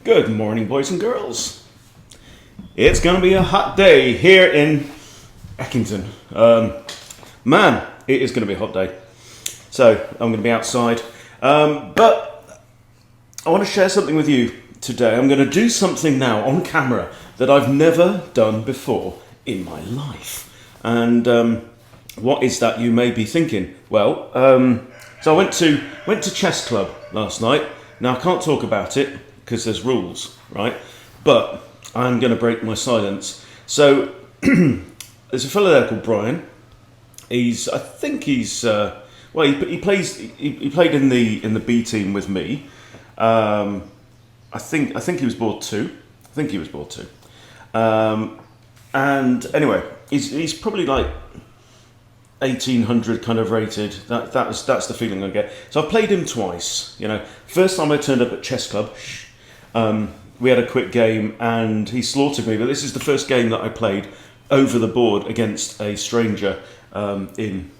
Good morning, boys and girls. It's going to be a hot day here in Eckington. Man, it is going to be a hot day. So I'm going to be outside. But I want to share something with you today. I'm going to do something now on camera that I've never done before in my life. And what is that, you may be thinking? Well, so I went to chess club last night. Now I can't talk about it because there's rules, right? But I'm going to break my silence. So there's a fellow there called Brian. He played in the B team with me. I think he was board two. And anyway, he's probably like 1800 kind of rated. That's the feeling I get. So I've played him twice. First time I turned up at chess club, we had a quick game and he slaughtered me. But this is the first game that I played over the board against a stranger in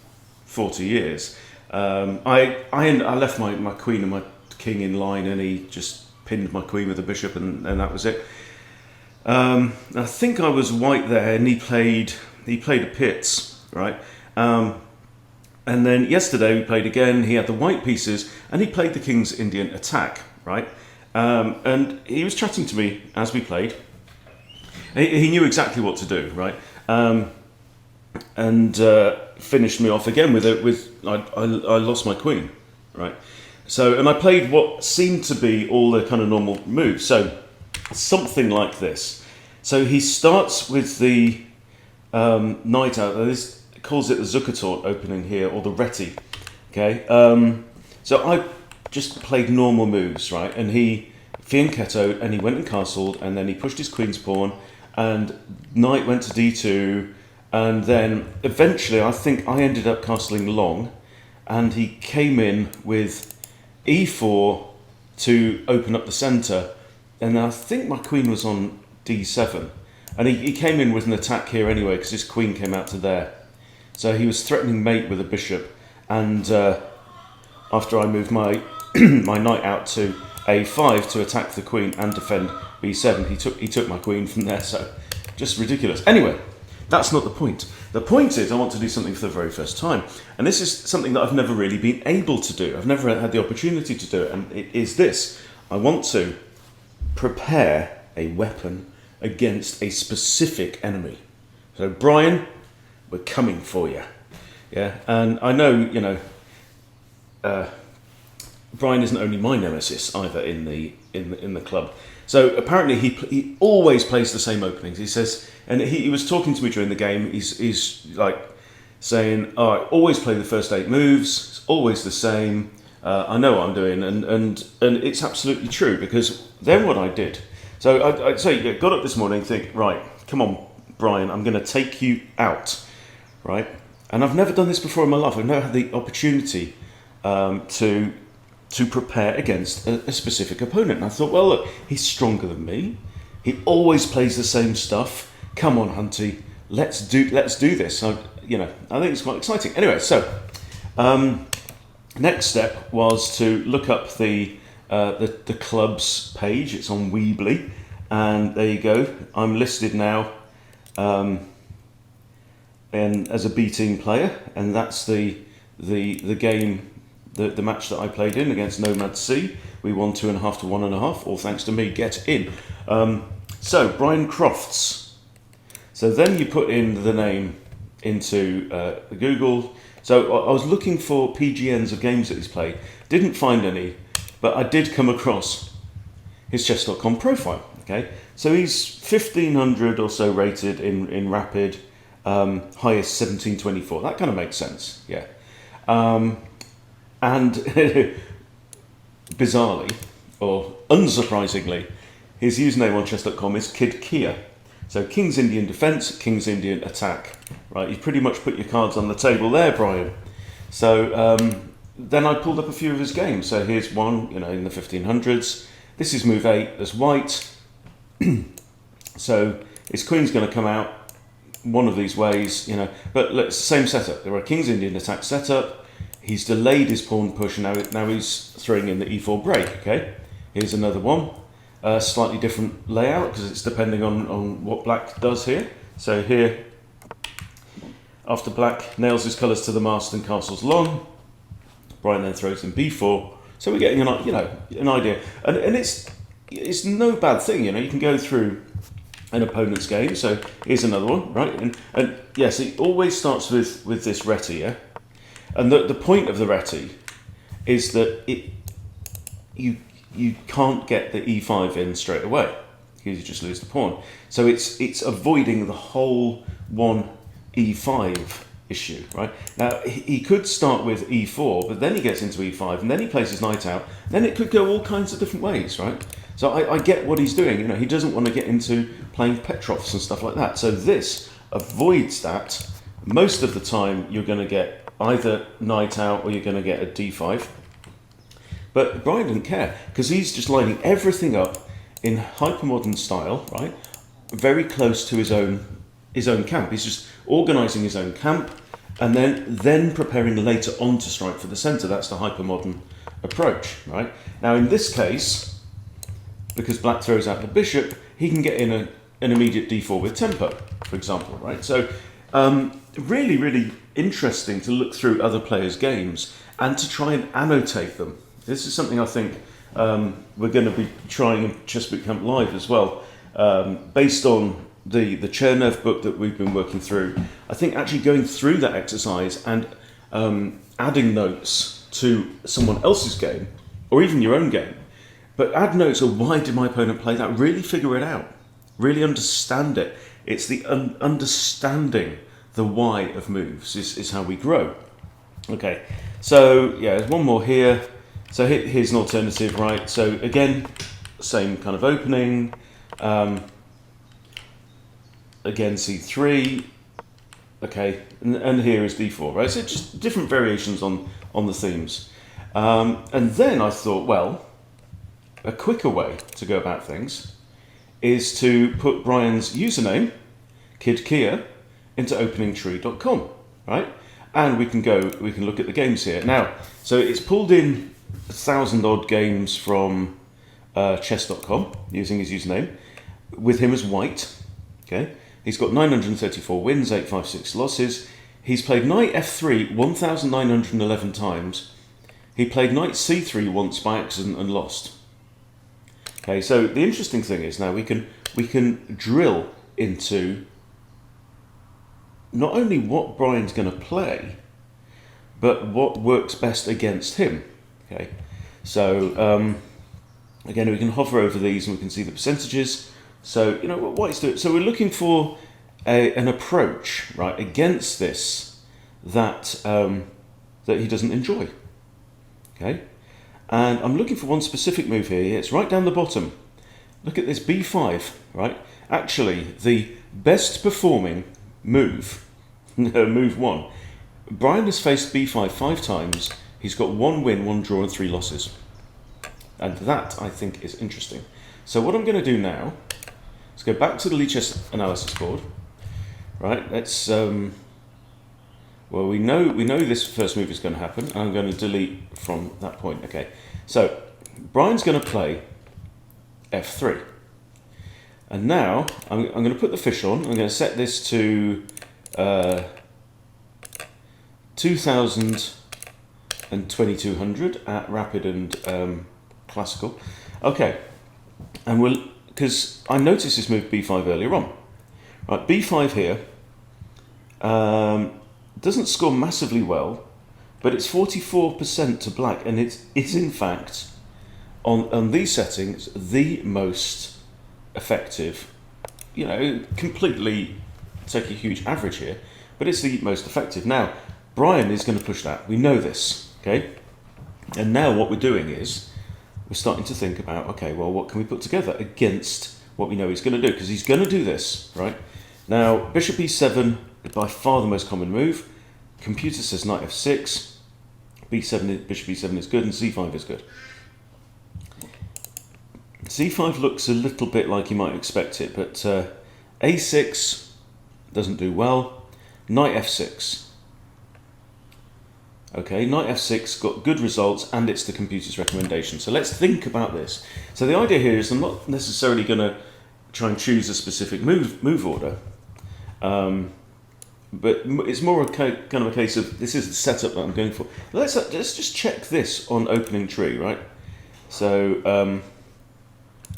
40 years. I left my queen and my king in line, and he just pinned my queen with a bishop, and that was it. I think I was white there, and he played a pits, right? And then yesterday we played again. He had the white pieces, and he played the King's Indian attack, right? And he was chatting to me as we played. He knew exactly what to do, right? And finished me off again with I lost my queen, right? So, and I played what seemed to be all the kind of normal moves. So something like this. So he starts with the knight out. This calls it the Zukertort opening here, or the Reti. Okay. So I just played normal moves, right? And he fianchettoed, and he went and castled, and then he pushed his queen's pawn, and knight went to d2, and then eventually I think I ended up castling long, and he came in with e4 to open up the centre, and I think my queen was on d7, and he came in with an attack here anyway because his queen came out to there. So he was threatening mate with a bishop, and after I moved my my knight out to a5 to attack the queen and defend b7, he took my queen from there. So just ridiculous. Anyway, that's not the point. The point is I want to do something for the very first time, and this is something that I've never really been able to do. I've never had the opportunity to do it, and it is this. I want to prepare a weapon against a specific enemy. So Brian, we're coming for you. Yeah, and I know, Brian isn't only my nemesis either in the club. So apparently he always plays the same openings. He says, and he was talking to me during the game. He's like saying, "Oh, I always play the first 8 moves. It's always the same. I know what I'm doing," and it's absolutely true, because then what I did. So I'd say, got up this morning, think, right, come on, Brian, I'm going to take you out, right? And I've never done this before in my life. I've never had the opportunity to prepare against a specific opponent. And I thought, well, look, he's stronger than me. He always plays the same stuff. Come on, Hunty, let's do this. So, I think it's quite exciting. Anyway, so next step was to look up the club's page. It's on Weebly, and there you go. I'm listed now and as a B team player, and that's the game. The match that I played in against Nomad C, we won 2.5 to 1.5, all thanks to me. Get in. So Brian Crofts. So then you put in the name into Google. So I was looking for PGNs of games that he's played. Didn't find any, but I did come across his chess.com profile. Okay, so he's 1500 or so rated in Rapid, highest 1724. That kind of makes sense. Yeah. And bizarrely, or unsurprisingly, his username on chess.com is Kid Kia. So King's Indian defense, King's Indian attack. Right, you've pretty much put your cards on the table there, Brian. So then I pulled up a few of his games. So here's one, in the 1500s. This is move 8 as white. So his queen's going to come out one of these ways, But look, it's the same setup. There are King's Indian attack setup. He's delayed his pawn push, and now he's throwing in the e4 break, okay? Here's another one. slightly different layout because it's depending on what black does here. So here, after black nails his colours to the mast and castles long, Brian then throws in b4. So we're getting an idea, and it's no bad thing. You can go through an opponent's game. So here's another one, right? And yes, it always starts with this reti, yeah. And the point of the reti is that you can't get the e5 in straight away because you just lose the pawn. So it's avoiding the whole one e5 issue, right? Now he could start with e4, but then he gets into e5, and then he plays his knight out. Then it could go all kinds of different ways, right? So I get what he's doing. He doesn't want to get into playing Petrovs and stuff like that. So this avoids that. Most of the time, you're going to get either knight out or you're going to get a d5. But Brian didn't care because he's just lining everything up in hypermodern style, right? Very close to his own camp. He's just organising his own camp and then preparing later on to strike for the centre. That's the hypermodern approach, right? Now in this case, because black throws out the bishop, he can get in an immediate d4 with tempo, for example, right? So really, really interesting to look through other players' games and to try and annotate them. This is something I think we're going to be trying in Chess Bootcamp Live as well, based on the Chernev book that we've been working through. I think actually going through that exercise and adding notes to someone else's game, or even your own game, but add notes of why did my opponent play that, really figure it out, really understand it. It's the understanding the why of moves is how we grow. Okay, so yeah, there's one more here. So here's an alternative, right? So again, same kind of opening. Again, c3. Okay, and here is d4, right? So just different variations on the themes. And then I thought, well, a quicker way to go about things is to put Brian's username, KidKia, into openingtree.com, right? And we can look at the games here. Now, so it's pulled in 1,000 odd games from chess.com using his username, with him as white, okay? He's got 934 wins, 856 losses. He's played knight f3 1,911 times. He played knight c3 once by accident and lost. Okay, so the interesting thing is now we can drill into not only what Brian's going to play, but what works best against him. Okay, so again, we can hover over these and we can see the percentages. So what he's doing. So we're looking for an approach, right, against this that he doesn't enjoy. Okay, and I'm looking for one specific move here. It's right down the bottom. Look at this b5, right? Actually, the best performing move, move one. Brian has faced b5 5 times. He's got 1 win, 1 draw, and 3 losses. And that, I think, is interesting. So what I'm going to do now is go back to the Lichess analysis board. Right, let's... well, we know this first move is going to happen. I'm going to delete from that point. Okay, so Brian's going to play f3. And now I'm going to put the fish on. I'm going to set this to 2,000 and 2,200 at rapid and classical. Okay, and because I noticed this move b5 earlier on. Right, b5 here doesn't score massively well, but it's 44% to black, and it's in fact on these settings the most effective. Completely take a huge average here, but it's the most effective. Now, Brian is going to push that. We know this, okay? And now what we're doing is we're starting to think about, okay, well, what can we put together against what we know he's going to do? Because he's going to do this, right? Now, bishop e7 is by far the most common move. Computer says knight f6, b7, bishop e7 is good, and c5 is good. c5 looks a little bit like you might expect it, but a6 doesn't do well. Knight f6. Okay, knight f6 got good results, and it's the computer's recommendation. So let's think about this. So the idea here is I'm not necessarily going to try and choose a specific move order, but it's more kind of a case of this is the setup that I'm going for. Let's just check this on opening tree, right? So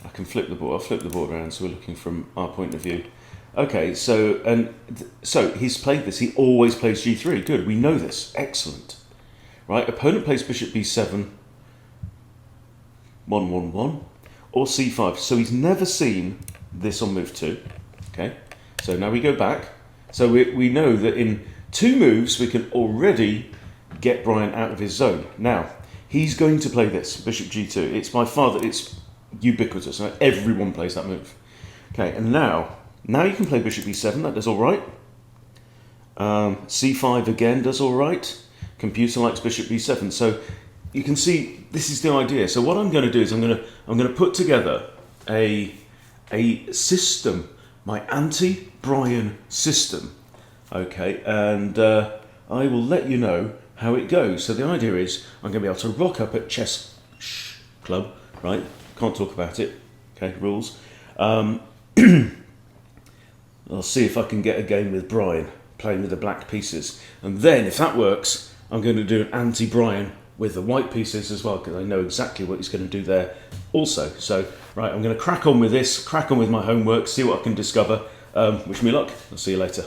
I can flip the board. I'll flip the board around so we're looking from our point of view. Okay, so so he's played this. He always plays g3. Good, we know this. Excellent. Right, opponent plays bishop b7, 1-1-1, or c5. So he's never seen this on move 2. Okay, so now we go back. So we know that in 2 moves we can already get Brian out of his zone. Now, he's going to play this, bishop g2. It's by far that it's ubiquitous. Right? Everyone plays that move. Okay, and now you can play bishop b7. That does all right. c5 again does all right. Computer likes bishop b7. So you can see this is the idea. So what I'm going to do is I'm going to put together a system, my anti-Brian system. Okay, and I will let you know how it goes. So the idea is I'm going to be able to rock up at chess club, right? Can't talk about it. Okay, rules. I'll see if I can get a game with Brian playing with the black pieces, and then if that works, I'm going to do an anti-Brian with the white pieces as well, because I know exactly what he's going to do there also. So, right, I'm going to crack on with this, crack on with my homework, see what I can discover. Wish me luck. I'll see you later.